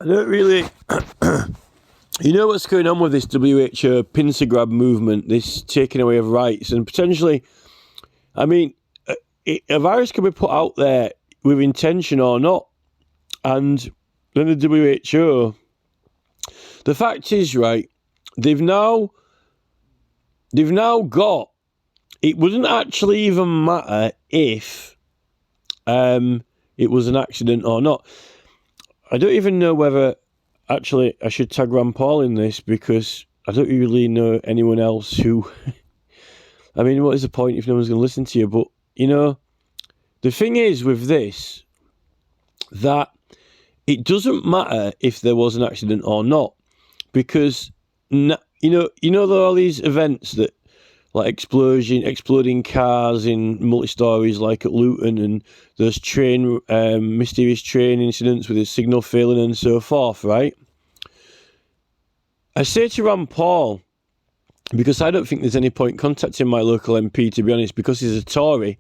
I don't really. You know what's going on with this WHO pincer grab movement, this taking away of rights, and potentially, I mean, a virus can be put out there with intention or not, and then the WHO. The fact is, right, they've now got. It wouldn't actually even matter if it was an accident or not. I don't even know whether actually I should tag Rand Paul in this, because I don't really know anyone else who. I mean, what is the point if no one's going to listen to you? But, you know, the thing is with this, that it doesn't matter if there was an accident or not, because, you know, all these events that, like exploding cars in multi-stories like at Luton, and those mysterious train incidents with the signal failing and so forth, right? I say to Rand Paul, because I don't think there's any point contacting my local MP, to be honest, because he's a Tory.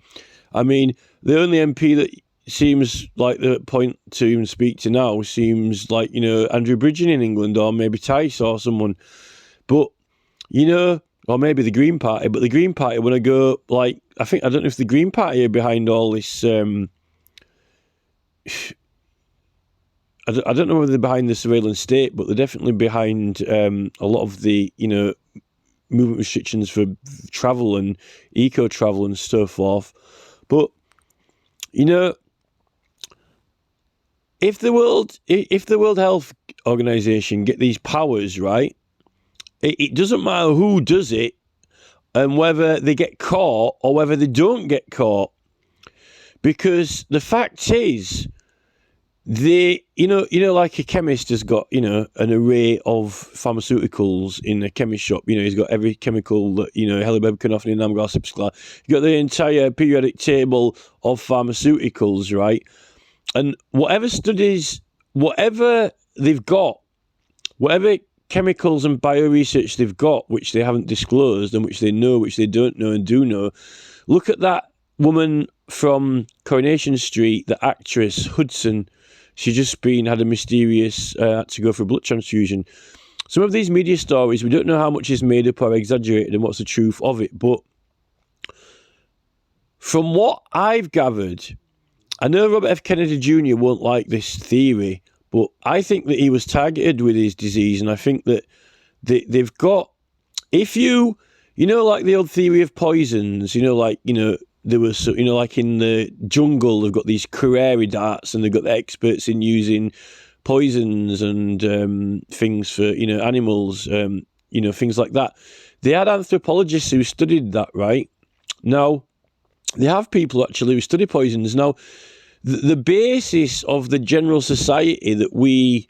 I mean, the only MP that seems like the point to even speak to now seems like, you know, Andrew Bridgen in England, or maybe Tice or someone. But, you know, or maybe the Green Party, but the Green Party want to go, like, I don't know if the Green Party are behind all this, I don't know whether they're behind the surveillance state, but they're definitely behind a lot of the, you know, movement restrictions for travel and eco-travel and so forth. But, you know, if the World Health Organization get these powers, right, it doesn't matter who does it and whether they get caught or whether they don't get caught. Because the fact is, you know, like a chemist has got, you know, an array of pharmaceuticals in a chemist shop. You know, he's got every chemical that, you know, helibebcanofin, Namgar, Cipsclar. You've got the entire periodic table of pharmaceuticals, right? And whatever studies, whatever they've got, whatever chemicals and bioresearch they've got, which they haven't disclosed and which they know, which they don't know and do know, look at that woman from Coronation Street, the actress Hudson. She just had a mysterious, had to go for a blood transfusion. Some of these media stories, we don't know how much is made up or exaggerated and what's the truth of it, but from what I've gathered, I know Robert F. Kennedy Jr. won't like this theory, but I think that he was targeted with his disease, and I think that they've got, if you know, like the old theory of poisons, you know, like, you know, there was, you know, like in the jungle, they've got these Carreri darts, and they've got the experts in using poisons and things for, you know, animals, you know, things like that. They had anthropologists who studied that, right? Now, they have people actually who study poisons. Now, the basis of the general society that we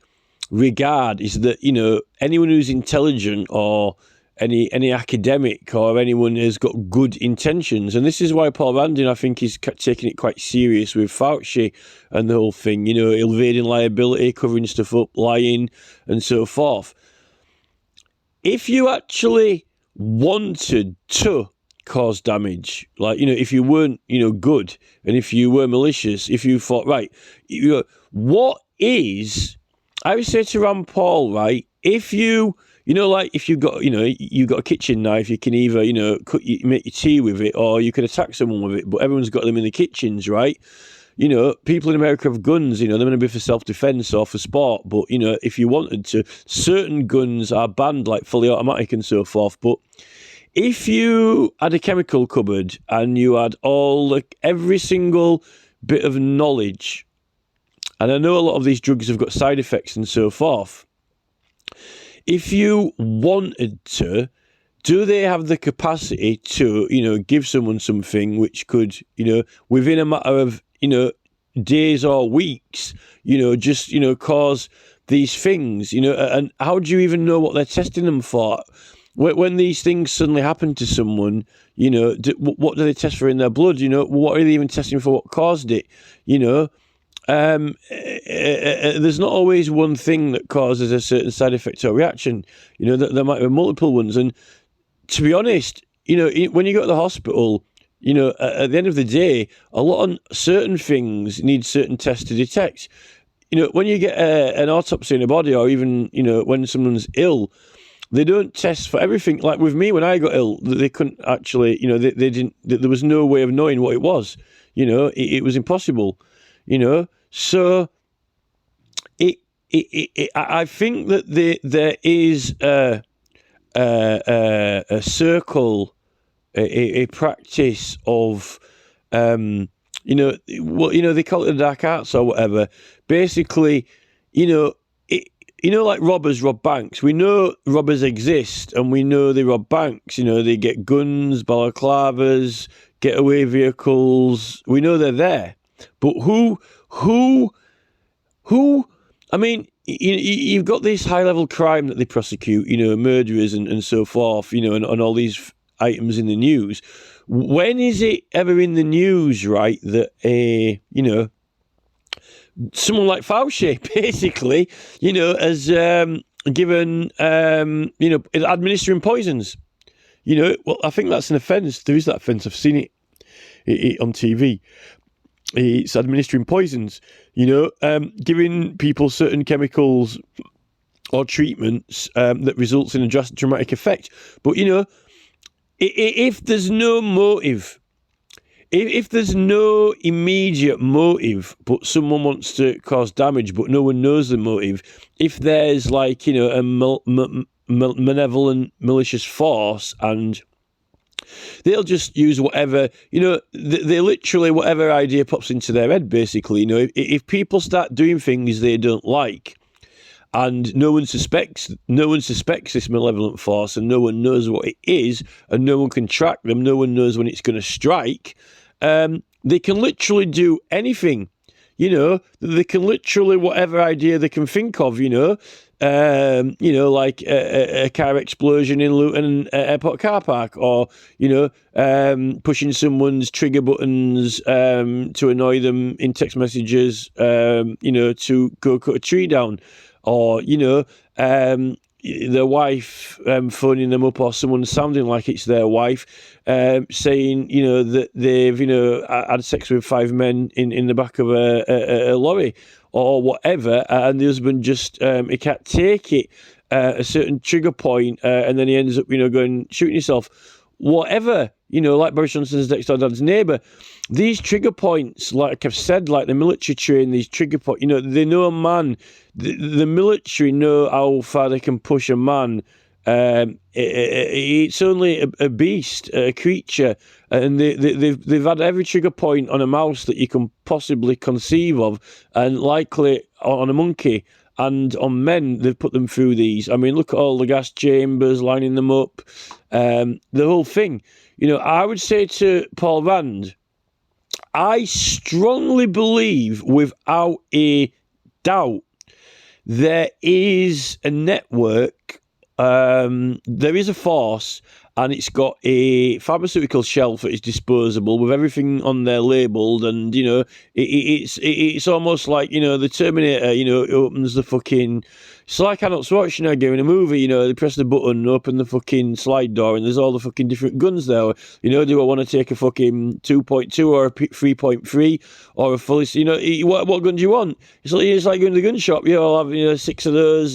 regard is that, you know, anyone who's intelligent or any academic or anyone has got good intentions. And this is why Paul Randin, I think, is taking it quite serious with Fauci and the whole thing, you know, evading liability, covering stuff up, lying, and so forth. If you actually wanted to cause damage, like, you know, if you weren't, you know, good, and if you were malicious, if you thought, right, you know, what is, I would say to Rand Paul, right, if you know, like, if you've got, you know, you've got a kitchen knife, you can either, you know, make your tea with it, or you could attack someone with it, but everyone's got them in the kitchens, right? You know, people in America have guns, you know, they're going to be for self-defense or for sport, but, you know, if you wanted to, certain guns are banned, like fully automatic and so forth, but if you had a chemical cupboard and you had every single bit of knowledge, and I know a lot of these drugs have got side effects and so forth, if you wanted to, do they have the capacity to, you know, give someone something which could, you know, within a matter of, you know, days or weeks, you know, just, you know, cause these things, you know, and how do you even know what they're testing them for? When these things suddenly happen to someone, you know, what do they test for in their blood? You know, what are they even testing for? What caused it? You know, there's not always one thing that causes a certain side effect or reaction. You know, there might be multiple ones. And to be honest, you know, when you go to the hospital, you know, at the end of the day, a lot of certain things need certain tests to detect. when you get an autopsy in a body, or even when someone's ill, they don't test for everything. Like with me, when I got ill, they couldn't actually, they didn't. There was no way of knowing what it was. It was impossible. So I think that there is a circle, a practice of, they call it the dark arts or whatever. Basically, like robbers rob banks. We know robbers exist, and we know they rob banks. They get guns, balaclavas, getaway vehicles. We know they're there, but who? I mean, you've got this high-level crime that they prosecute, murderers and so forth, and all these items in the news. When is it ever in the news, right, that, someone like Fauci, basically, has given, administering poisons? Well, I think that's an offence. There is that offence. I've seen it on TV. It's administering poisons, giving people certain chemicals or treatments that results in a dramatic effect. But, if there's no motive, if there's no immediate motive, but someone wants to cause damage, but no one knows the motive, if there's like, a malevolent, malicious force, and they'll just use whatever, they literally, whatever idea pops into their head, basically. If people start doing things they don't like, and no one suspects this malevolent force, and no one knows what it is, and no one can track them, no one knows when it's going to strike, they can literally do anything. They can literally, whatever idea they can think of, like a car explosion in Luton Airport car park, or, pushing someone's trigger buttons to annoy them in text messages, to go cut a tree down, or, their wife phoning them up, or someone sounding like it's their wife, saying, that they've, had sex with 5 men in the back of a lorry or whatever, and the husband just, he can't take it, a certain trigger point, and then he ends up, going shooting himself. Whatever, like Boris Johnson's next door dad's neighbour, these trigger points, like I've said, like the military train these trigger points, they know a man, the military know how far they can push a man. It's only a beast, a creature, and they've had every trigger point on a mouse that you can possibly conceive of, and likely on a monkey. And on men, they've put them through these. I mean, look at all the gas chambers, lining them up, the whole thing. I would say to Paul Rand, I strongly believe, without a doubt, there is a network, there is a force, and it's got a pharmaceutical shelf that is disposable with everything on there labelled, and it's almost like the Terminator. It opens the fucking. It's like Arnold Schwarzenegger in a movie. They press the button, open the fucking slide door, and there's all the fucking different guns there. Do I want to take a fucking 2.2 or a 3.3 or a fully? What gun do you want? It's like going to the gun shop. I'll have 6 of those.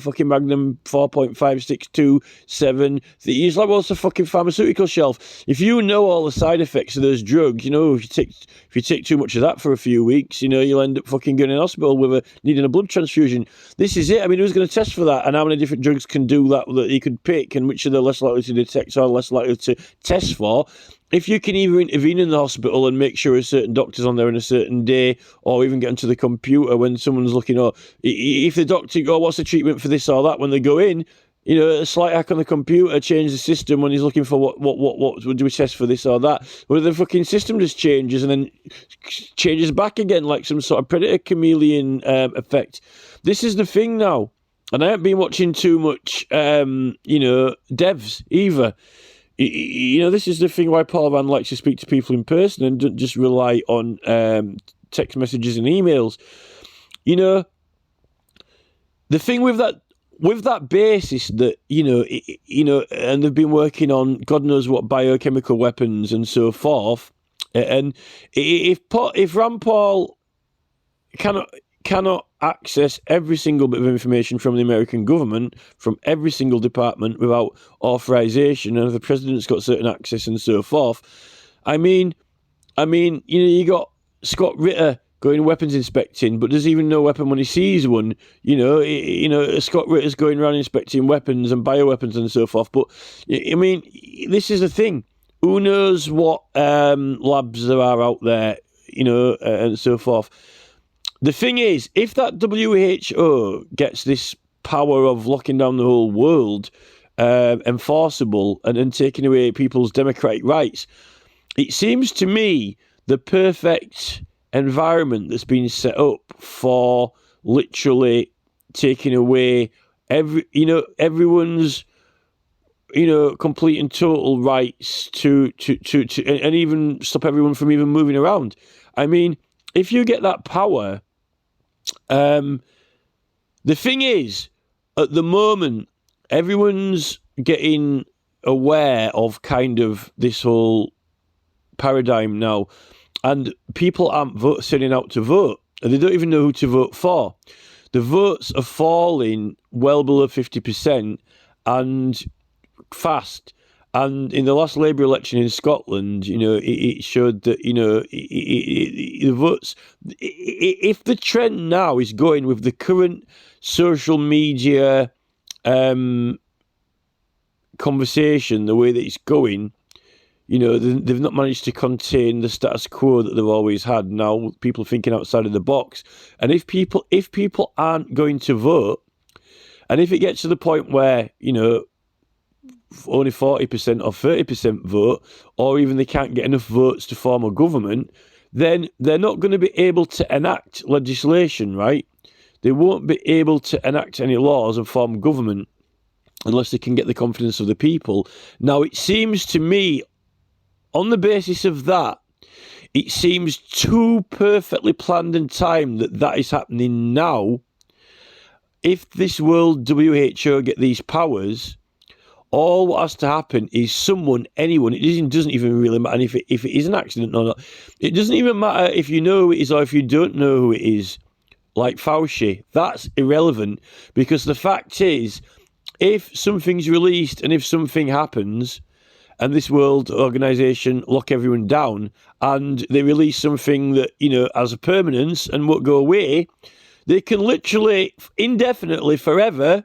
Fucking Magnum 4.5, 6, 2, 7. It's like, what's the fucking pharmaceutical shelf? If you know all the side effects of those drugs, if you take too much of that for a few weeks, you'll end up fucking going in hospital with needing a blood transfusion. This is it. I mean, who's going to test for that? And how many different drugs can do that you could pick, and which are they less likely to detect or less likely to test for? If you can either intervene in the hospital and make sure a certain doctor's on there on a certain day, or even get onto the computer when someone's looking, or if the doctor go, what's the treatment for this or that, when they go in, a slight hack on the computer, change the system when he's looking for what do we test for this or that. Well, the fucking system just changes and then changes back again, like some sort of predator chameleon effect. This is the thing now, and I haven't been watching too much, devs either. This is the thing why Paul Rand likes to speak to people in person and don't just rely on text messages and emails. The thing with that basis that, and they've been working on God knows what biochemical weapons and so forth, and if Rand Paul can cannot access every single bit of information from the American government, from every single department without authorization, and if the president's got certain access and so forth. I mean, you got Scott Ritter going weapons inspecting, but doesn't even know a weapon when he sees one. Scott Ritter's going around inspecting weapons and bioweapons and so forth. But I mean, this is the thing. Who knows what labs there are out there, and so forth. The thing is, if that WHO gets this power of locking down the whole world enforceable and taking away people's democratic rights, it seems to me the perfect environment that's been set up for literally taking away everyone's complete and total rights to and even stop everyone from even moving around. I mean, if you get that power, the thing is, at the moment, everyone's getting aware of kind of this whole paradigm now, and people aren't sending out to vote, and they don't even know who to vote for. The votes are falling well below 50%, and fast. And in the last Labour election in Scotland, it showed that, the votes, if the trend now is going with the current social media conversation, the way that it's going, they've not managed to contain the status quo that they've always had. Now people are thinking outside of the box. And if people aren't going to vote, and if it gets to the point where, only 40% or 30% vote, or even they can't get enough votes to form a government, then they're not going to be able to enact legislation, right? They won't be able to enact any laws and form government unless they can get the confidence of the people. Now, it seems to me, on the basis of that, it seems too perfectly planned and timed that is happening now. If this World WHO get these powers, all what has to happen is anyone, it doesn't even really matter if it is an accident or not. It doesn't even matter if you know who it is or if you don't know who it is, like Fauci. That's irrelevant, because the fact is, if something's released and if something happens, and this World Organization lock everyone down, and they release something that, has a permanence and won't go away, they can literally, indefinitely, forever,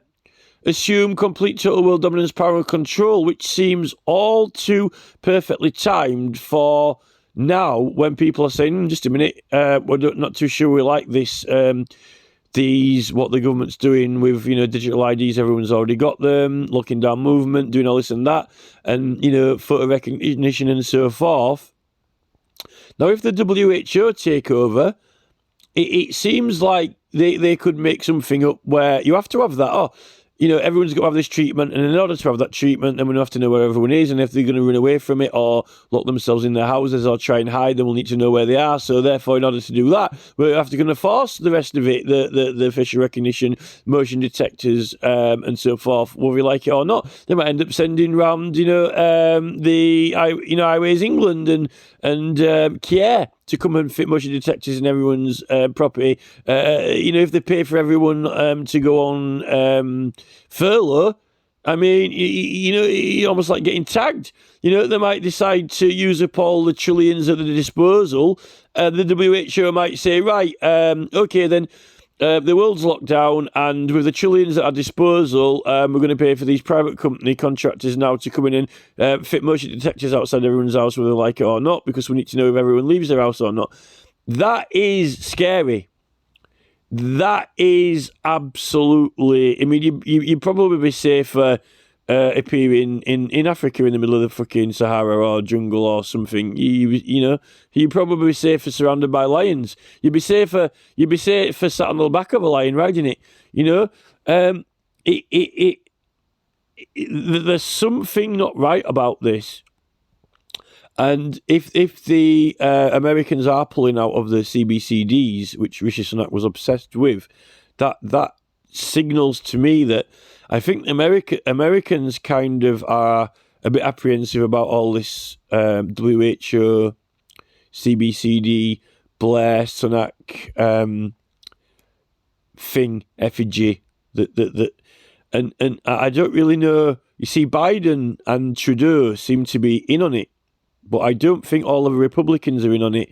assume complete total world dominance, power and control, which seems all too perfectly timed for now, when people are saying, just a minute, we're not too sure we like this, what the government's doing with, digital IDs, everyone's already got them, locking down movement, doing all this and that, and, photo recognition and so forth. Now, if the WHO take over, it seems like they could make something up where you have to have that, everyone's got to have this treatment, and in order to have that treatment, then we have to know where everyone is, and if they're going to run away from it or lock themselves in their houses or try and hide, then we'll need to know where they are. So therefore, in order to do that, we're going to force the rest of it, the facial recognition, motion detectors, and so forth, whether we like it or not. They might end up sending round, Highways England and Kier to come and fit motion detectors in everyone's property. If they pay for everyone to go on furlough, I mean, you're almost like getting tagged. They might decide to use up all the trillions at their disposal. The WHO might say, right, okay, then the world's locked down, and with the trillions at our disposal, we're going to pay for these private company contractors now to come in and fit motion detectors outside everyone's house, whether they like it or not, because we need to know if everyone leaves their house or not. That is scary. That is absolutely... I mean, you'd probably be safer appearing in Africa in the middle of the fucking Sahara or jungle or something. You'd probably be safer surrounded by lions. You'd be safer sat on the back of a lion riding it. There's something not right about this. And if the Americans are pulling out of the CBCDs, which Rishi Sunak was obsessed with, that signals to me that I think Americans kind of are a bit apprehensive about all this WHO, CBCD, Blair, Sunak thing, effigy, and I don't really know. You see, Biden and Trudeau seem to be in on it, but I don't think all of the Republicans are in on it.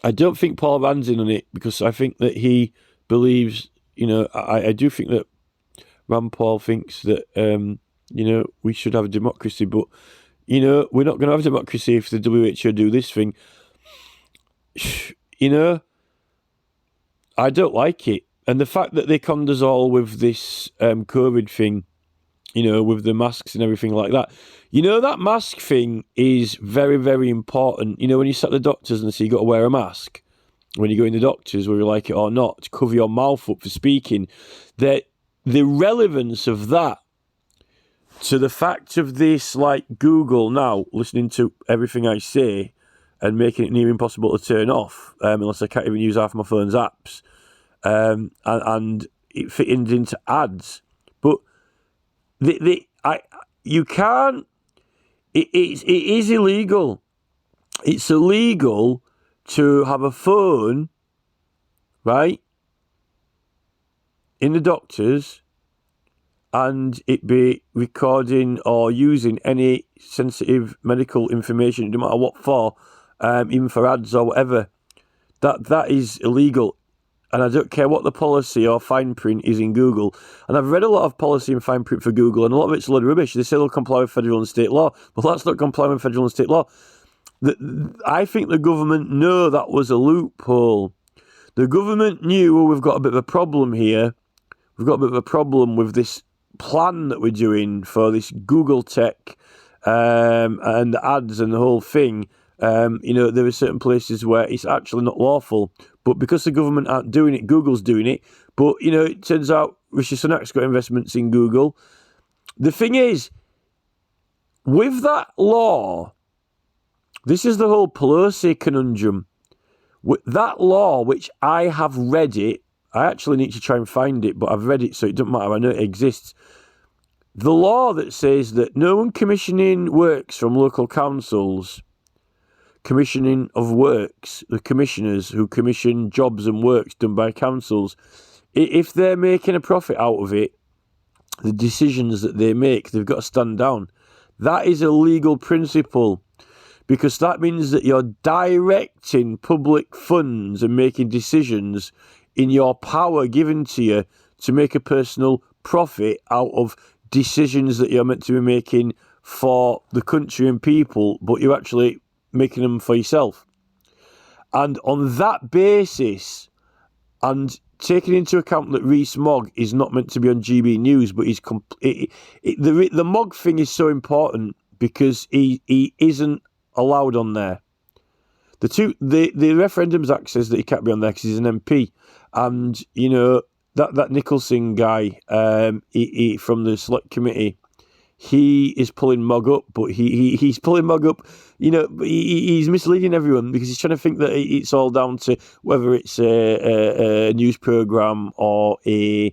I don't think Paul Rand's in on it because I think that he believes, I do think that Rand Paul thinks that, we should have a democracy, but, we're not going to have democracy if the WHO do this thing. I don't like it. And the fact that they conned us all with this COVID thing, with the masks and everything like that. That mask thing is very, very important. When you sit at the doctors and say you got to wear a mask, when you go in the doctors, whether you like it or not, to cover your mouth up for speaking, that the relevance of that to the fact of this, like Google now, listening to everything I say and making it near impossible to turn off, unless I can't even use half my phone's apps, and it fitting into ads. But you can't. It is illegal. It's illegal to have a phone, right, in the doctors, and it be recording or using any sensitive medical information, no matter what for, even for ads or whatever. That is illegal. And I don't care what the policy or fine print is in Google. And I've read a lot of policy and fine print for Google, and a lot of it's a load of rubbish. They say they'll comply with federal and state law. Well, that's not complying with federal and state law. I think the government know that was a loophole. The government knew, we've got a bit of a problem here. We've got a bit of a problem with this plan that we're doing for this Google tech and the ads and the whole thing. There are certain places where it's actually not lawful. But because the government aren't doing it, Google's doing it. But, it turns out Rishi Sunak's got investments in Google. The thing is, with that law, this is the whole Pelosi conundrum. With that law, which I have read it, I actually need to try and find it, but I've read it, so it doesn't matter. I know it exists. The law that says that no one commissioning works from local councils, commissioning of works, the commissioners who commission jobs and works done by councils, if they're making a profit out of it, the decisions that they make, they've got to stand down. That is a legal principle, because that means that you're directing public funds and making decisions in your power given to you to make a personal profit out of decisions that you're meant to be making for the country and people, but you're actually making them for yourself. And on that basis, and taking into account that Rees-Mogg is not meant to be on GB News, but he's the Mogg thing is so important because he isn't allowed on there. The Referendums Act says that he can't be on there because he's an MP, and that Nicholson guy, he from the Select Committee, he is pulling Mogg up, but he's pulling Mogg up. He's misleading everyone because he's trying to think that it's all down to whether it's a news program or a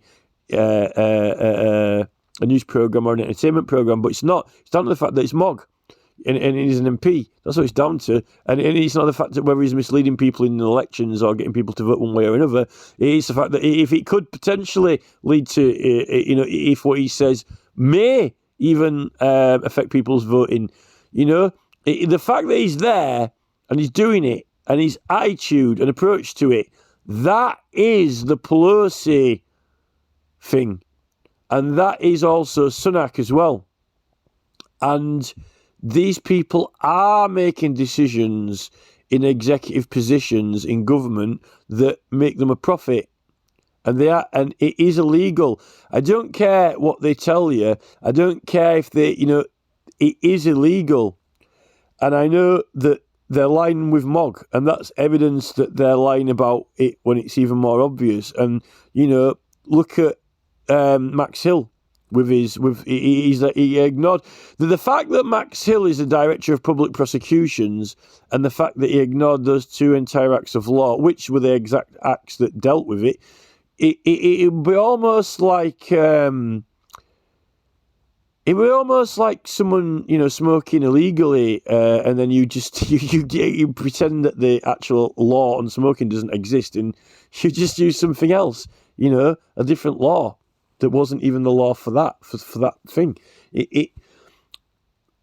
news program or an entertainment program, but it's not. It's down to the fact that it's Mogg, and he's an MP. That's what it's down to, and it's not the fact that whether he's misleading people in elections or getting people to vote one way or another. It's the fact that if it could potentially lead to, if what he says may even affect people's voting, the fact that he's there and he's doing it and his attitude and approach to it, that is the Pelosi thing. And that is also Sunak as well. And these people are making decisions in executive positions in government that make them a profit. And and it is illegal. I don't care what they tell you. I don't care if it is illegal. And I know that they're lying with Mogg, and that's evidence that they're lying about it when it's even more obvious. And, look at Max Hill he ignored the fact that Max Hill is the director of public prosecutions, and the fact that he ignored those two entire acts of law, which were the exact acts that dealt with it. It would be almost like it were almost like someone, smoking illegally, and then you just you pretend that the actual law on smoking doesn't exist, and you just use something else, a different law that wasn't even the law for that for that thing. It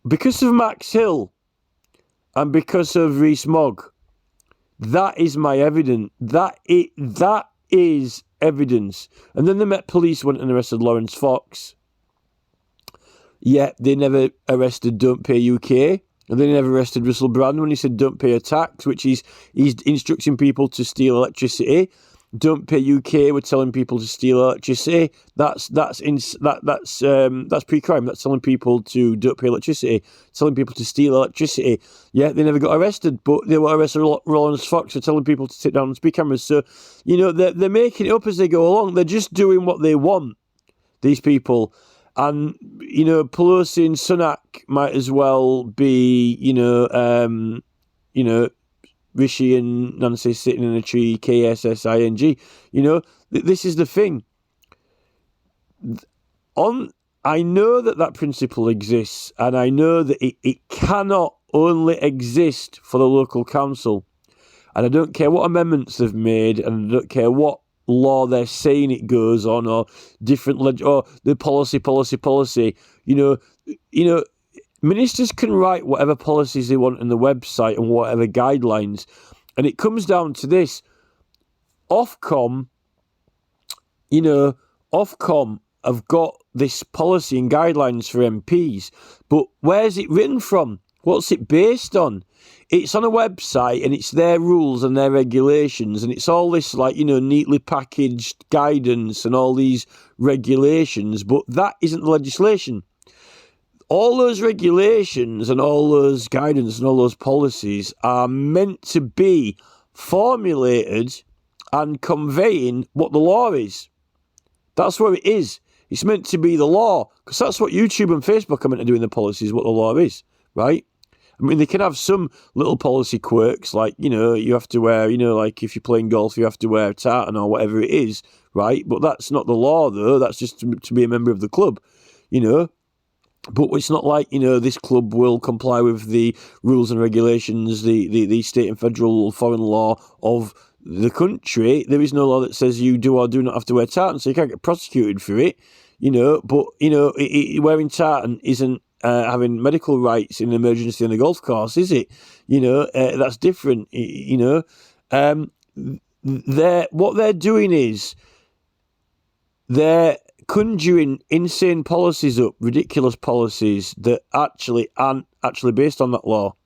because of Max Hill and because of Rees-Mogg, that is my evidence. That is evidence. And then the Met Police went and arrested Lawrence Fox. Yet they never arrested Don't Pay UK, and they never arrested Russell Brand when he said don't pay a tax, which he's instructing people to steal electricity. Don't Pay UK were telling people to steal electricity. That's pre-crime. That's telling people to don't pay electricity, telling people to steal electricity. Yeah, they never got arrested, but they were arrested Lawrence Fox for telling people to sit down and speak cameras. So, they're making it up as they go along. They're just doing what they want, these people. And, Pelosi and Sunak might as well be, Rishi and Nancy sitting in a tree, KSSING. This is the thing. I know that principle exists, and I know that it cannot only exist for the local council. And I don't care what amendments they've made, and I don't care what law they're saying it goes on, or different or the policy. Ministers can write whatever policies they want on the website and whatever guidelines, and it comes down to this: Ofcom have got this policy and guidelines for MPs, but where's it written from? What's it based on? It's on a website, and it's their rules and their regulations, and it's all this neatly packaged guidance and all these regulations, but that isn't the legislation. All those regulations and all those guidance and all those policies are meant to be formulated and conveying what the law is. That's what it is. It's meant to be the law, because that's what YouTube and Facebook are meant to do in the policies, what the law is, right? I mean, they can have some little policy quirks, like, you have to wear, like if you're playing golf, you have to wear a tartan or whatever it is, right? But that's not the law, though. That's just to be a member of the club, But it's not like, this club will comply with the rules and regulations, the state and federal foreign law of the country. There is no law that says you do or do not have to wear tartan, so you can't get prosecuted for it, But, wearing tartan isn't having medical rights in an emergency on a golf course, is it? That's different, what they're doing is they're conjuring insane policies up, ridiculous policies that actually aren't actually based on that law,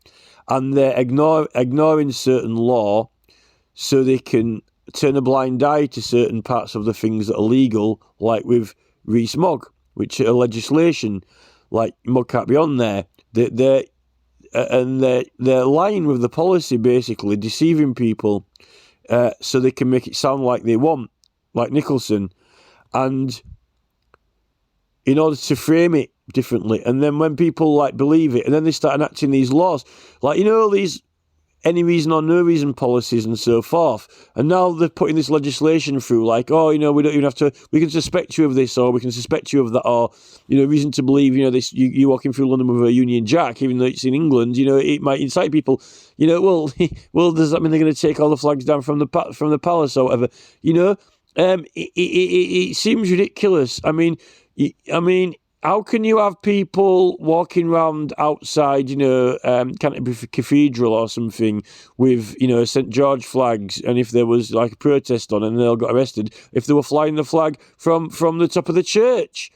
and they're ignoring certain law so they can turn a blind eye to certain parts of the things that are legal, like with Rees-Mogg, which are legislation, like Mogg can't be on there. They're lying with the policy, basically deceiving people, so they can make it sound like they want, like Nicholson, and in order to frame it differently. And then when people believe it, and then they start enacting these laws, these any reason or no reason policies and so forth. And now they're putting this legislation through, we don't even have to, we can suspect you of this, or we can suspect you of that, or, reason to believe, this, you walking through London with a Union Jack, even though it's in England, it might incite people, well, does that mean they're going to take all the flags down from the palace or whatever? It seems ridiculous. I mean, how can you have people walking around outside, Canterbury Cathedral or something with, St. George flags, and if there was a protest on and they all got arrested, if they were flying the flag from the top of the church,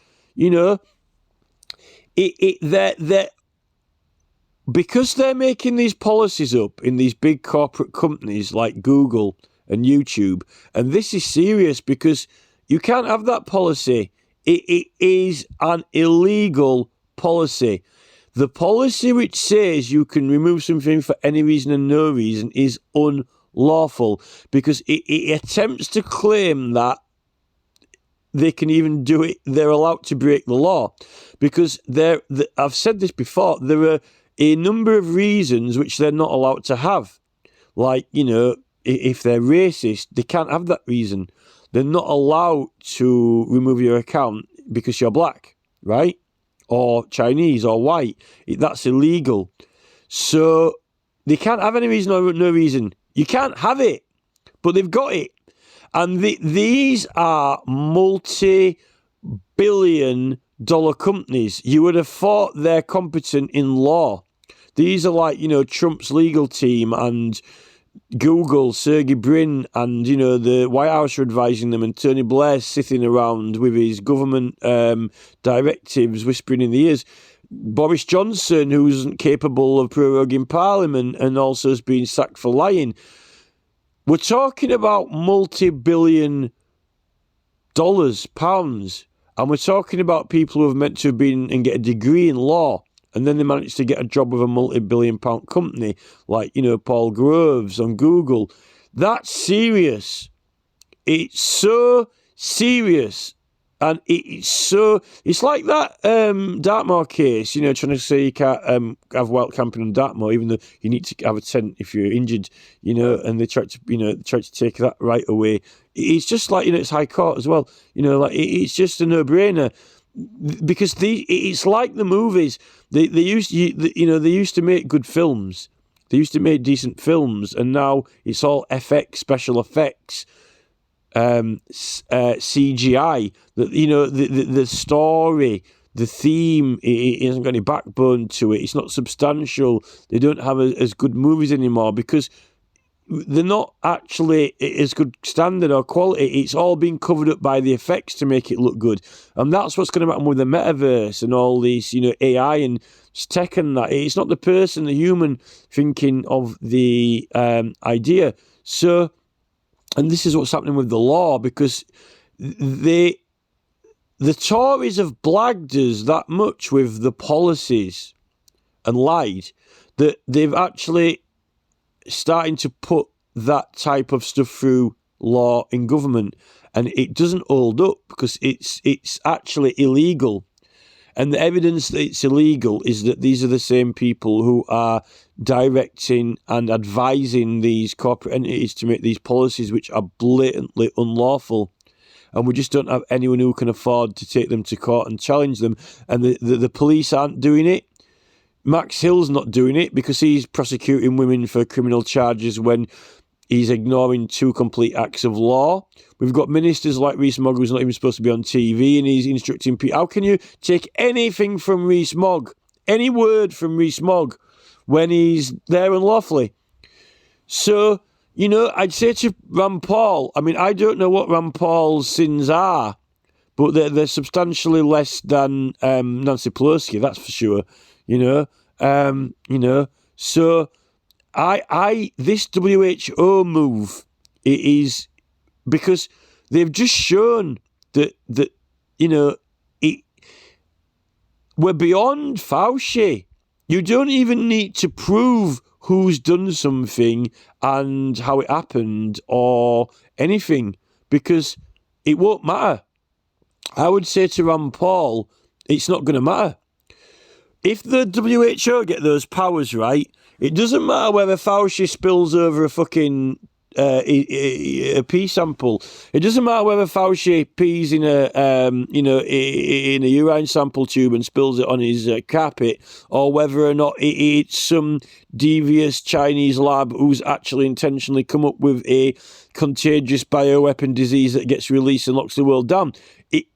because they're making these policies up in these big corporate companies like Google and YouTube, and this is serious because you can't have that policy. It is an illegal policy. The policy which says you can remove something for any reason and no reason is unlawful, because it attempts to claim that they can even do it. They're allowed to break the law, because I've said this before, there are a number of reasons which they're not allowed to have. If they're racist, they can't have that reason. They're not allowed to remove your account because you're black, right? or Chinese or white. That's illegal. So they can't have any reason or no reason. You can't have it, but they've got it. And these are multi-billion-dollar companies. You would have thought they're competent in law. These are like, Trump's legal team and Google, Sergey Brin, and, the White House are advising them, and Tony Blair sitting around with his government directives whispering in the ears. Boris Johnson, who isn't capable of proroguing Parliament and also has been sacked for lying. We're talking about multi-billion dollars, pounds, and we're talking about people who have meant to have been and get a degree in law, and then they managed to get a job with a multi-billion pound company like, Paul Groves on Google. That's serious. It's so serious. And it's like that Dartmoor case, trying to say you can't have wild camping on Dartmoor, even though you need to have a tent if you're injured, and they tried to take that right away. It's just like, it's High Court as well, it's just a no-brainer, because it's like the movies. They used to make good films. They used to make decent films, and now it's all FX, special effects. CGI, that the story, the theme, it hasn't got any backbone to it. It's not substantial. They don't have as good movies anymore because they're not actually as good standard or quality. It's all been covered up by the effects to make it look good, and that's what's going to happen with the metaverse and all these AI and tech and that. It's not the person, the human, thinking of the idea. So. And this is what's happening with the law, because the Tories have blagged us that much with the policies and lied that they've actually starting to put that type of stuff through law in government, and it doesn't hold up because it's actually illegal. And the evidence that it's illegal is that these are the same people who are directing and advising these corporate entities to make these policies which are blatantly unlawful. And we just don't have anyone who can afford to take them to court and challenge them. And the police aren't doing it. Max Hill's not doing it because he's prosecuting women for criminal charges when he's ignoring two complete acts of law. We've got ministers like Rees-Mogg, who's not even supposed to be on TV, and he's instructing people. How can you take anything from Rees-Mogg, any word from Rees-Mogg, when he's there unlawfully? So, I'd say to Rand Paul, I don't know what Rand Paul's sins are, but they're substantially less than Nancy Pelosi, that's for sure. So this WHO move, it is because they've just shown that we're beyond Fauci. You don't even need to prove who's done something and how it happened or anything, because it won't matter. I would say to Rand Paul, it's not going to matter. If the WHO get those powers right, it doesn't matter whether Fauci spills over a fucking a pee sample. It doesn't matter whether Fauci pees in a in a urine sample tube and spills it on his carpet, or whether or not it's some devious Chinese lab who's actually intentionally come up with a contagious bioweapon disease that gets released and locks the world down.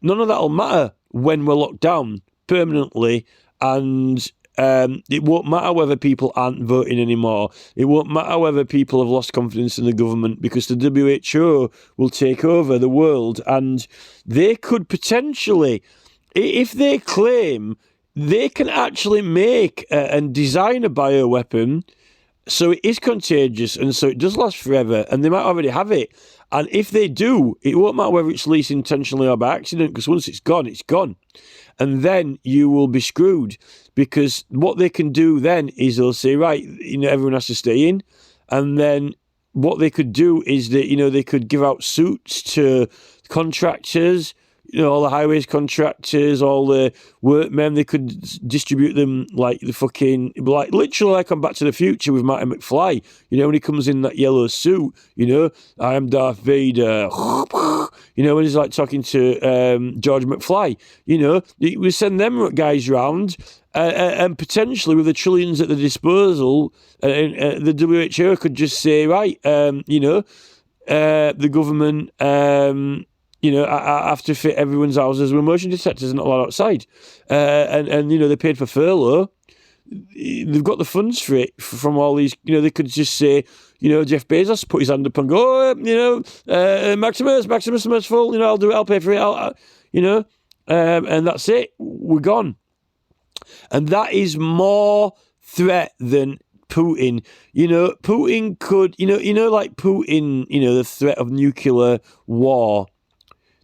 None of that will matter when we're locked down permanently, and it won't matter whether people aren't voting anymore. It won't matter whether people have lost confidence in the government, because the WHO will take over the world, and they could potentially, if they claim they can actually make and design a bioweapon so it is contagious and so it does last forever, and they might already have it. And if they do, it won't matter whether it's released intentionally or by accident, because once it's gone, it's gone. And then you will be screwed, because what they can do then is they'll say, right, everyone has to stay in. And then what they could do is that, they could give out suits to contractors, all the highways contractors, all the workmen, they could distribute them like the fucking, like literally like on Back to the Future with Marty McFly. When he comes in that yellow suit, I am Darth Vader. When he's like talking to George McFly, we send them guys round. And potentially with the trillions at the disposal, the WHO could just say, right, the government, I have to fit everyone's houses with motion detectors and not allowed outside. And they paid for furlough. They've got the funds for it from all these, they could just say, Jeff Bezos put his hand up and go, Maximus full, I'll do it, I'll pay for it, and that's it, we're gone. And that is more threat than Putin. Putin could, like Putin, the threat of nuclear war,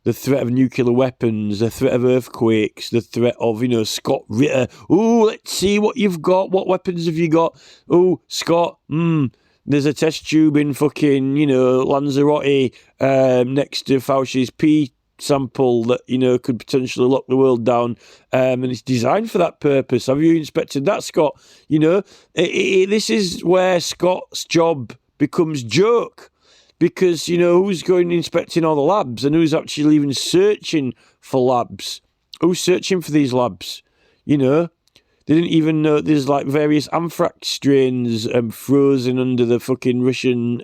the threat of nuclear weapons, the threat of earthquakes, the threat of, Scott Ritter. Oh, let's see what you've got. What weapons have you got? Oh, Scott, there's a test tube in fucking, Lanzarote next to Fauci's pee sample that, could potentially lock the world down, and it's designed for that purpose. Have you inspected that, Scott? This is where Scott's job becomes joke, because, who's going and inspecting all the labs, and who's actually even searching for labs? Who's searching for these labs? They didn't even know there's like various anthrax strains frozen under the fucking Russian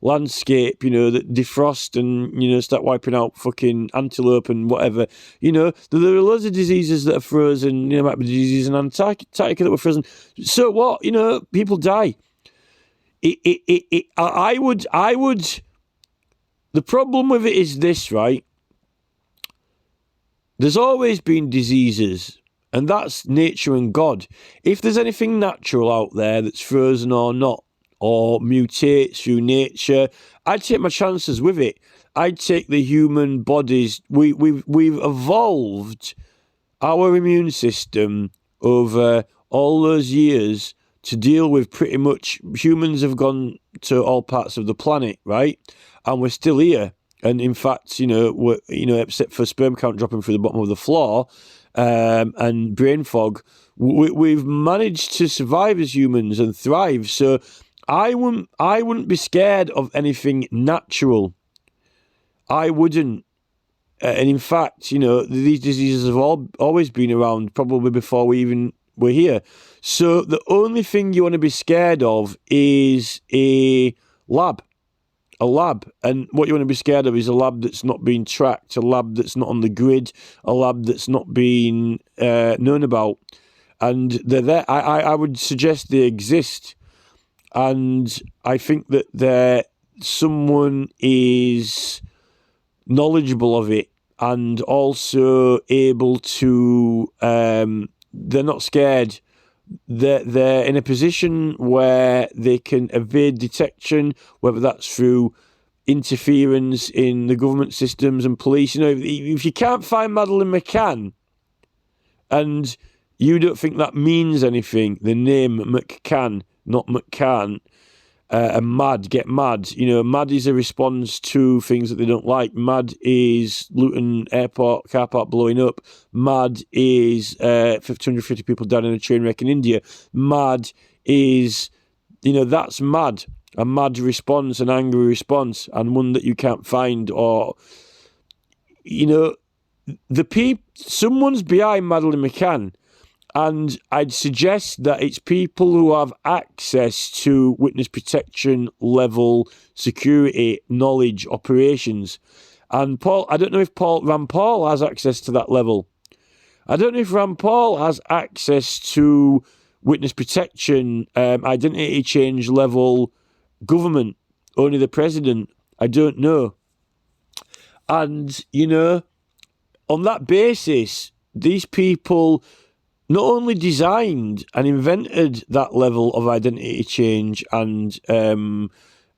landscape, that defrost and, start wiping out fucking antelope and whatever. There are loads of diseases that are frozen, might be diseases in Antarctica that were frozen. So what? People die. I would, the problem with it is this, right? There's always been diseases. And that's nature and God. If there's anything natural out there that's frozen or not, or mutates through nature, I'd take my chances with it. I'd take the human bodies. We've evolved our immune system over all those years to deal with pretty much, humans have gone to all parts of the planet, right? And we're still here. And in fact, we're, except for sperm count dropping through the bottom of the floor, and brain fog, we've managed to survive as humans and thrive. So I wouldn't be scared of anything natural. I wouldn't. And in fact, these diseases have always been around, probably before we even were here. So the only thing you want to be scared of is a lab. And what you want to be scared of is a lab that's not being tracked, a lab that's not on the grid, a lab that's not being known about. And they're there. I would suggest they exist. And I think that someone is knowledgeable of it and also able to, they're not scared. They're in a position where they can evade detection, whether that's through interference in the government systems and police. If you can't find Madeleine McCann and you don't think that means anything, the name McCann, not McCann, and mad, get mad. Mad is a response to things that they don't like. Mad is Luton Airport car park blowing up. Mad is 250 people died in a train wreck in India. Mad is, that's mad. A mad response, an angry response, and one that you can't find. Or, someone's behind Madeleine McCann. And I'd suggest that it's people who have access to witness protection level security, knowledge, operations. And I don't know if Rand Paul has access to that level. I don't know if Rand Paul has access to witness protection, identity change level government. Only the president. I don't know. And, on that basis, these people not only designed and invented that level of identity change and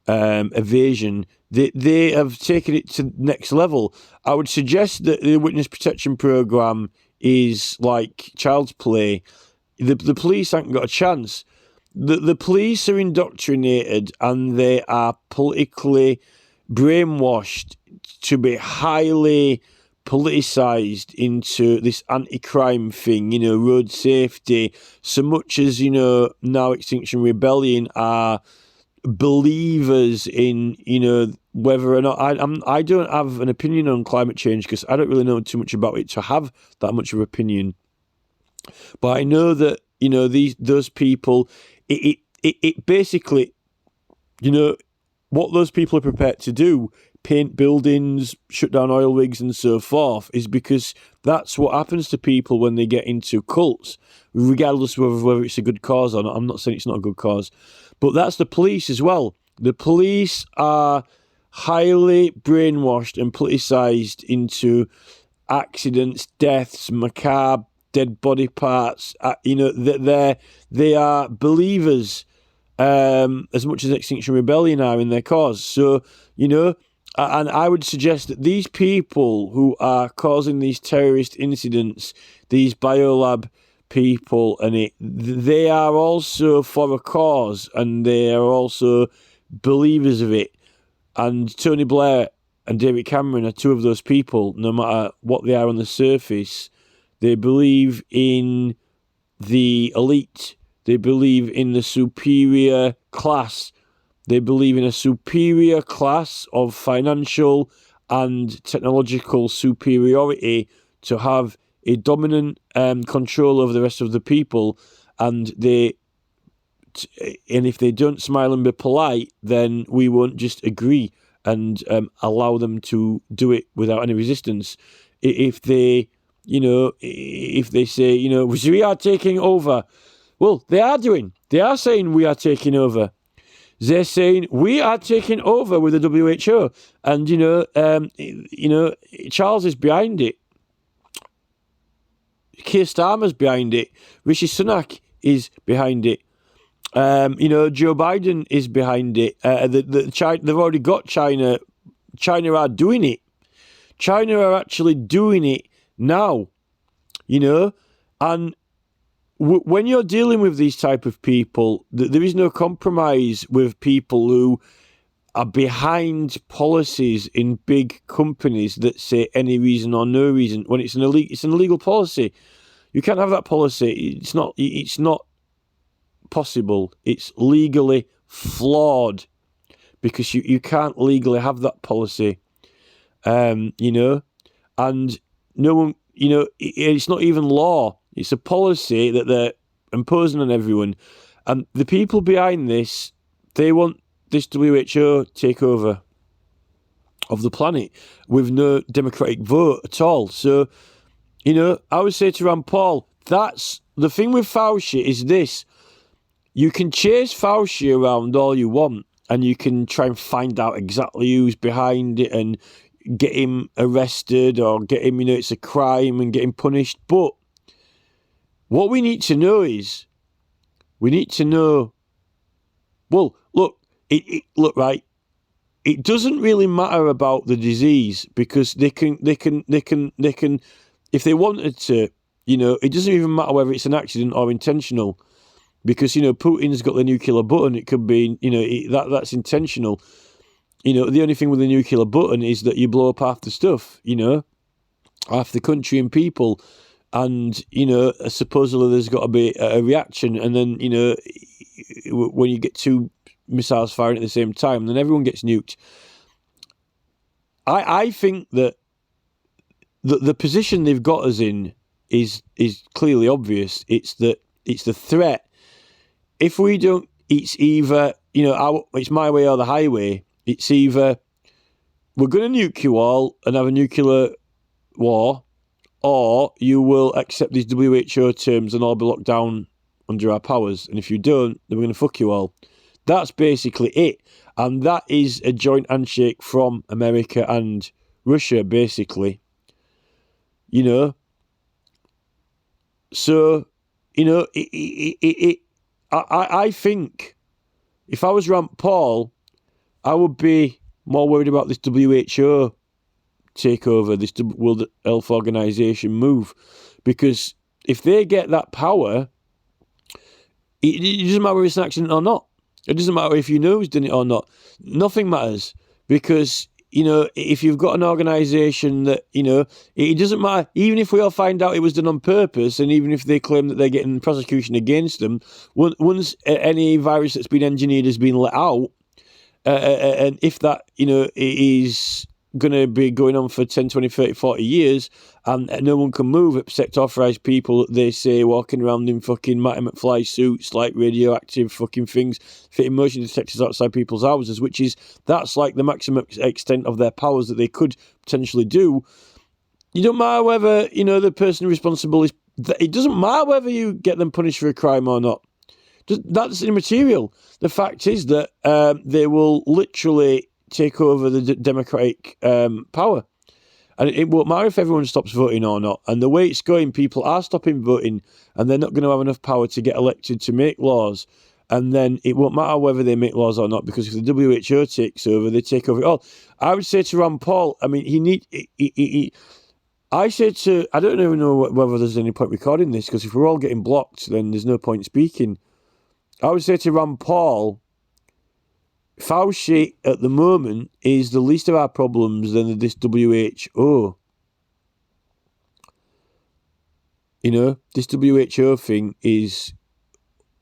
evasion, they have taken it to the next level. I would suggest that the witness protection program is like child's play. The police haven't got a chance. The police are indoctrinated and they are politically brainwashed to be highly politicised into this anti-crime thing, road safety, so much as, now Extinction Rebellion are believers in, whether or not I don't have an opinion on climate change because I don't really know too much about it to have that much of an opinion. But I know that, those people, it basically, what those people are prepared to do, paint buildings, shut down oil rigs and so forth, is because that's what happens to people when they get into cults, regardless of whether it's a good cause or not. I'm not saying it's not a good cause. But that's the police as well. The police are highly brainwashed and politicised into accidents, deaths, macabre, dead body parts. They are believers as much as Extinction Rebellion are in their cause. So, and I would suggest that these people who are causing these terrorist incidents, these biolab people, and they are also for a cause, and they are also believers of it. And Tony Blair and David Cameron are two of those people. No matter what they are on the surface, they believe in the elite. They believe in the superior class. They believe in a superior class of financial and technological superiority to have a dominant control over the rest of the people. And if they don't smile and be polite, then we won't just agree and allow them to do it without any resistance. If they, if they say, we are taking over, well, they are doing. They are saying we are taking over. They're saying we are taking over with the WHO, and Charles is behind it. Keir Starmer's behind it. Rishi Sunak is behind it. Joe Biden is behind it. They've already got China. China are doing it. China are actually doing it now. And when you're dealing with these type of people, there is no compromise with people who are behind policies in big companies that say any reason or no reason. When it's an illegal policy, you can't have that policy. It's not possible. It's legally flawed because you can't legally have that policy. And no one, it's not even law. It's a policy that they're imposing on everyone. And the people behind this, they want this WHO takeover of the planet with no democratic vote at all. So, I would say to Rand Paul, that's the thing with Fauci is this. You can chase Fauci around all you want and you can try and find out exactly who's behind it and get him arrested or get him, it's a crime and get him punished. But what we need to know is, well, look, right. It doesn't really matter about the disease because they can, if they wanted to, it doesn't even matter whether it's an accident or intentional, because Putin's got the nuclear button. It could be, that's intentional. The only thing with the nuclear button is that you blow up half the stuff, half the country and people. And, supposedly there's got to be a reaction. And then, when you get two missiles firing at the same time, then everyone gets nuked. I think that the position they've got us in is clearly obvious. It's the threat. If we don't, it's either, it's my way or the highway. It's either we're going to nuke you all and have a nuclear war, or you will accept these WHO terms and all be locked down under our powers. And if you don't, then we're going to fuck you all. That's basically it. And that is a joint handshake from America and Russia, basically. So, I think if I was Rand Paul, I would be more worried about this WHO takeover, this World Health Organization move, because if they get that power, it doesn't matter if it's an accident or not. It doesn't matter if you know who's done it or not. Nothing matters, because if you've got an organisation that, it doesn't matter, even if we all find out it was done on purpose, and even if they claim that they're getting prosecution against them, once any virus that's been engineered has been let out, and if that, is going to be going on for 10, 20, 30, 40 years, and no one can move except authorised people, they say, walking around in fucking Matty McFly suits, like radioactive fucking things, fitting motion detectors outside people's houses, that's like the maximum extent of their powers that they could potentially do. You don't matter whether, the person responsible is... It doesn't matter whether you get them punished for a crime or not. That's immaterial. The fact is that they will literally take over the democratic power. And it won't matter if everyone stops voting or not. And the way it's going, people are stopping voting, and they're not going to have enough power to get elected to make laws. And then it won't matter whether they make laws or not, because if the WHO takes over, they take over it all. I would say to Rand Paul, I mean, I don't even know whether there's any point recording this, because if we're all getting blocked, then there's no point speaking. I would say to Rand Paul, Fauci at the moment is the least of our problems than this WHO. This WHO thing is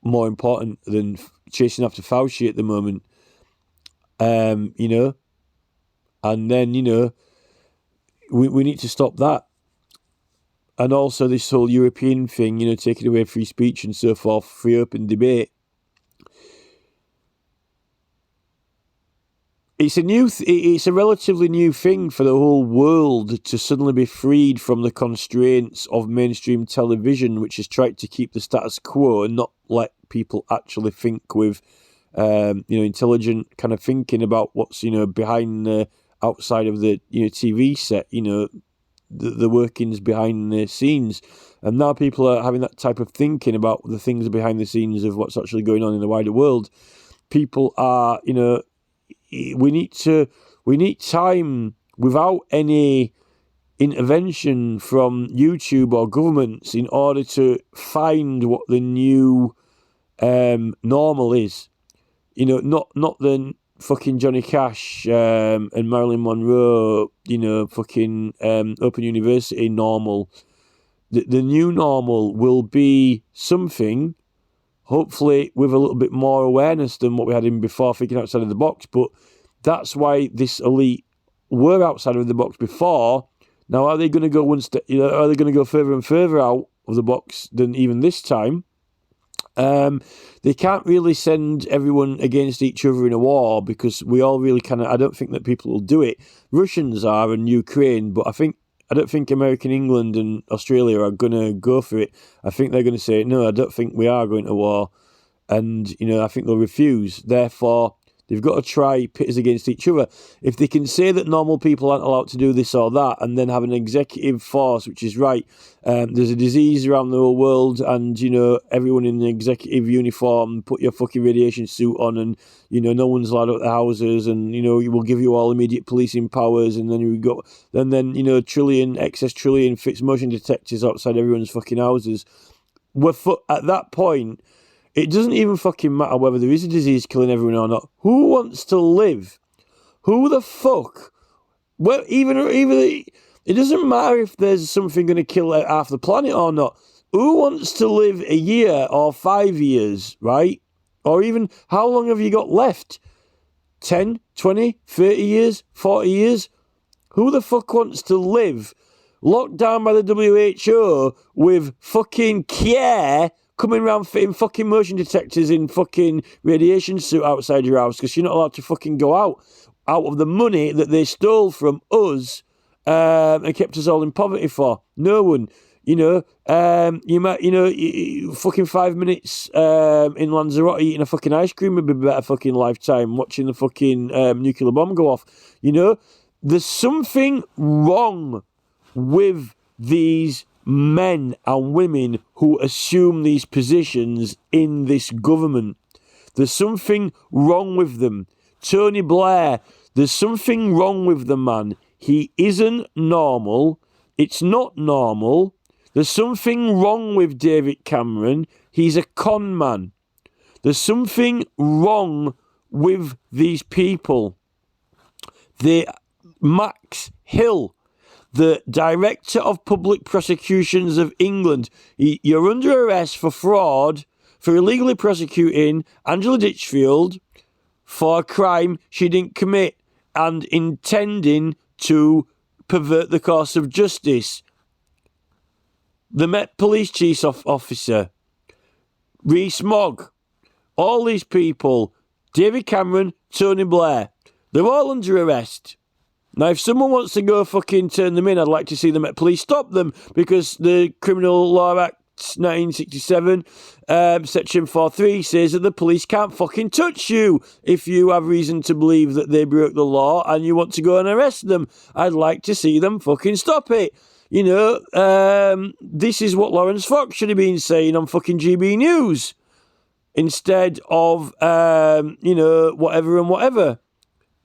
more important than chasing after Fauci at the moment. And then, we need to stop that. And also this whole European thing, taking away free speech and so forth, free open debate. It's a relatively new thing for the whole world to suddenly be freed from the constraints of mainstream television, which has tried to keep the status quo and not let people actually think with, intelligent kind of thinking about what's, behind the outside of the, TV set, the workings behind the scenes. And now people are having that type of thinking about the things behind the scenes of what's actually going on in the wider world. People are, we need time without any intervention from YouTube or governments in order to find what the new normal is. Not the fucking Johnny Cash and Marilyn Monroe, fucking Open University normal. The new normal will be something, hopefully with a little bit more awareness than what we had in before, thinking outside of the box. But that's why this elite were outside of the box before. Now, are they going to go one step? Are they going to go further and further out of the box than even this time? They can't really send everyone against each other in a war, because we all really I don't think that people will do it. Russians are, and Ukraine, but I don't think America, England and Australia are going to go for it. I think they're going to say, no, I don't think we are going to war. And, I think they'll refuse. Therefore, they've got to try pit us against each other. If they can say that normal people aren't allowed to do this or that, and then have an executive force, which is right, there's a disease around the whole world, and, everyone in the executive uniform, put your fucking radiation suit on, and, no one's allowed out the houses, and, we'll give you all immediate policing powers, and then excess trillion fits motion detectors outside everyone's fucking houses. At that point, it doesn't even fucking matter whether there is a disease killing everyone or not. Who wants to live? Who the fuck? Well, even it doesn't matter if there's something going to kill half the planet or not. Who wants to live a year or 5 years, right? Or even, how long have you got left? 10, 20, 30 years, 40 years? Who the fuck wants to live locked down by the WHO with fucking care coming around fitting fucking motion detectors in fucking radiation suit outside your house because you're not allowed to fucking go out of the money that they stole from us and kept us all in poverty for? No one. You might, fucking 5 minutes in Lanzarote eating a fucking ice cream would be a better fucking lifetime watching the fucking nuclear bomb go off. There's something wrong with these men and women who assume these positions in this government. There's something wrong with them. Tony Blair, there's something wrong with the man. He isn't normal. It's not normal. There's something wrong with David Cameron. He's a con man. There's something wrong with these people. Max Hill, the Director of Public Prosecutions of England. You're under arrest for fraud, for illegally prosecuting Angela Ditchfield for a crime she didn't commit and intending to pervert the course of justice. The Met Police Chief Officer, Rees-Mogg, all these people, David Cameron, Tony Blair, they're all under arrest. Now, if someone wants to go fucking turn them in, I'd like to see the Met Police stop them, because the Criminal Law Act 1967, Section 4.3 says that the police can't fucking touch you if you have reason to believe that they broke the law and you want to go and arrest them. I'd like to see them fucking stop it. You know, this is what Lawrence Fox should have been saying on fucking GB News instead of, you know, whatever and whatever.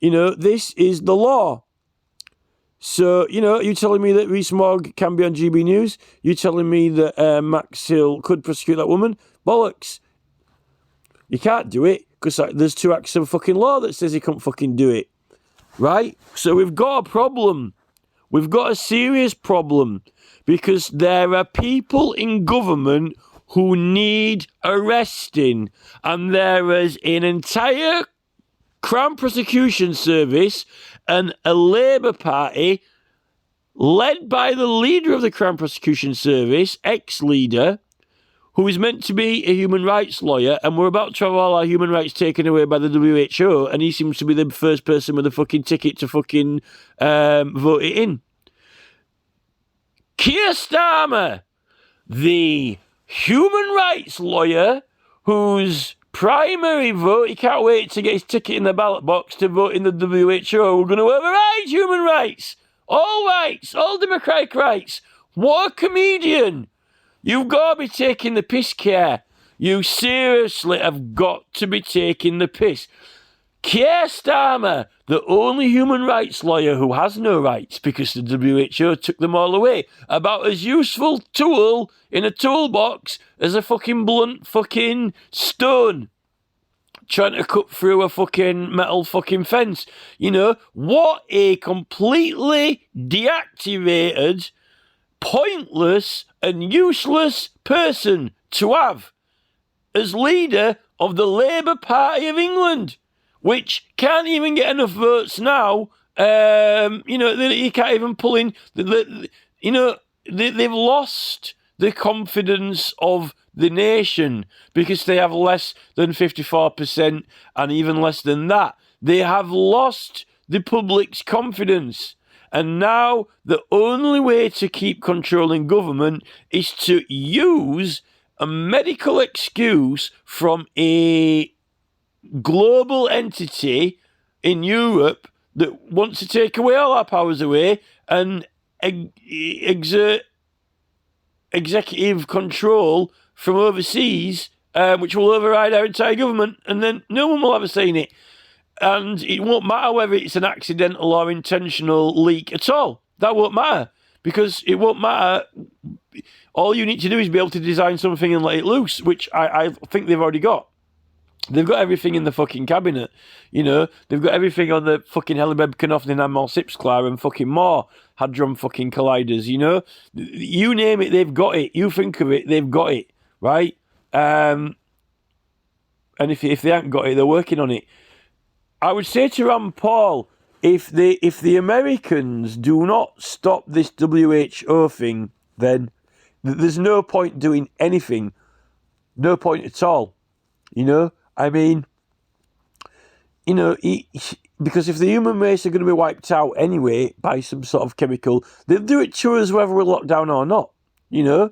You know, this is the law. So, you know, you telling me that Rees-Mogg can be on GB News? You telling me that Max Hill could prosecute that woman? Bollocks. You can't do it because there's 2 acts of fucking law that says he can't fucking do it. Right? So we've got a problem. We've got a serious problem because there are people in government who need arresting, and there is an entire Crown Prosecution Service and a Labour Party led by the leader of the Crown Prosecution Service, ex-leader, who is meant to be a human rights lawyer, and we're about to have all our human rights taken away by the WHO, and he seems to be the first person with a fucking ticket to fucking vote it in. Keir Starmer, the human rights lawyer whose primary vote, he can't wait to get his ticket in the ballot box to vote in the WHO. We're going to override human rights, all democratic rights. What a comedian. You've got to be taking the piss, Keir. You seriously have got to be taking the piss. Keir Starmer, the only human rights lawyer who has no rights because the WHO took them all away, about as useful tool in a toolbox as a fucking blunt fucking stone trying to cut through a fucking metal fucking fence. You know, what a completely deactivated, pointless and useless person to have as leader of the Labour Party of England, which can't even get enough votes now. You know, you can't even pull in. You know, they've lost the confidence of the nation because they have less than 54%, and even less than that. They have lost the public's confidence. And now the only way to keep controlling government is to use a medical excuse from a global entity in Europe that wants to take away all our powers away and exert executive control from overseas, which will override our entire government, and then no one will ever seen it. And it won't matter whether it's an accidental or intentional leak at all. That won't matter, because it won't matter. All you need to do is be able to design something and let it loose, which I think they've already got. They've got everything in the fucking cabinet, you know. They've got everything on the fucking Helibeb Knofnin and Sipsklar and fucking more Hadron fucking colliders, you know. You name it, they've got it. You think of it, they've got it, right? And if they haven't got it, they're working on it. I would say to Rand Paul, if the Americans do not stop this WHO thing, then there's no point doing anything. No point at all, you know. I mean, you know, because if the human race are going to be wiped out anyway by some sort of chemical, they'll do it to us whether we're locked down or not, you know.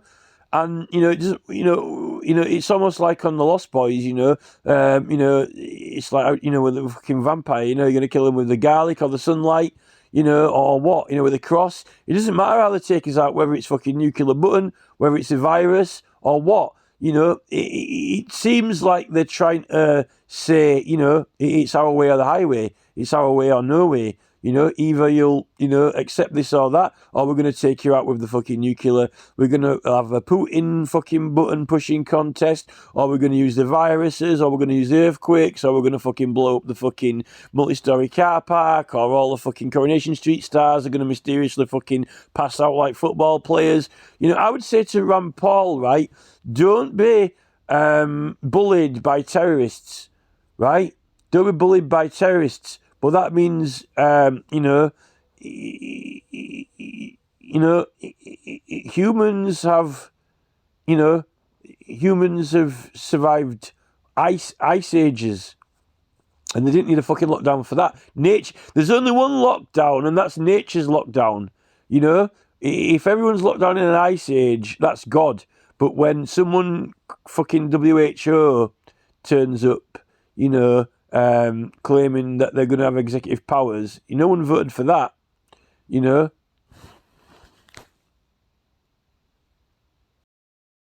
And you know, it doesn't, you know, it's almost like on the Lost Boys, you know, it's like, you know, with the fucking vampire, you know, you're going to kill him with the garlic or the sunlight, you know, or what, you know, with the cross. It doesn't matter how they take us out, whether it's fucking nuclear button, whether it's a virus or what. You know, it seems like they're trying to say, you know, it's our way or the highway. It's our way or no way. You know, either you'll, accept this or that, or we're going to take you out with the fucking nuclear. We're going to have a Putin fucking button pushing contest, or we're going to use the viruses, or we're going to use the earthquakes, or we're going to fucking blow up the fucking multi-story car park, or all the fucking Coronation Street stars are going to mysteriously fucking pass out like football players. I would say to Rand Paul, right, don't be bullied by terrorists, right? Don't be bullied by terrorists. But that means, humans have, survived ice ages, and they didn't need a fucking lockdown for that. There's only one lockdown, and that's nature's lockdown. If everyone's locked down in an ice age, that's God. But when someone fucking WHO turns up, claiming that they're going to have executive powers, no one voted for that.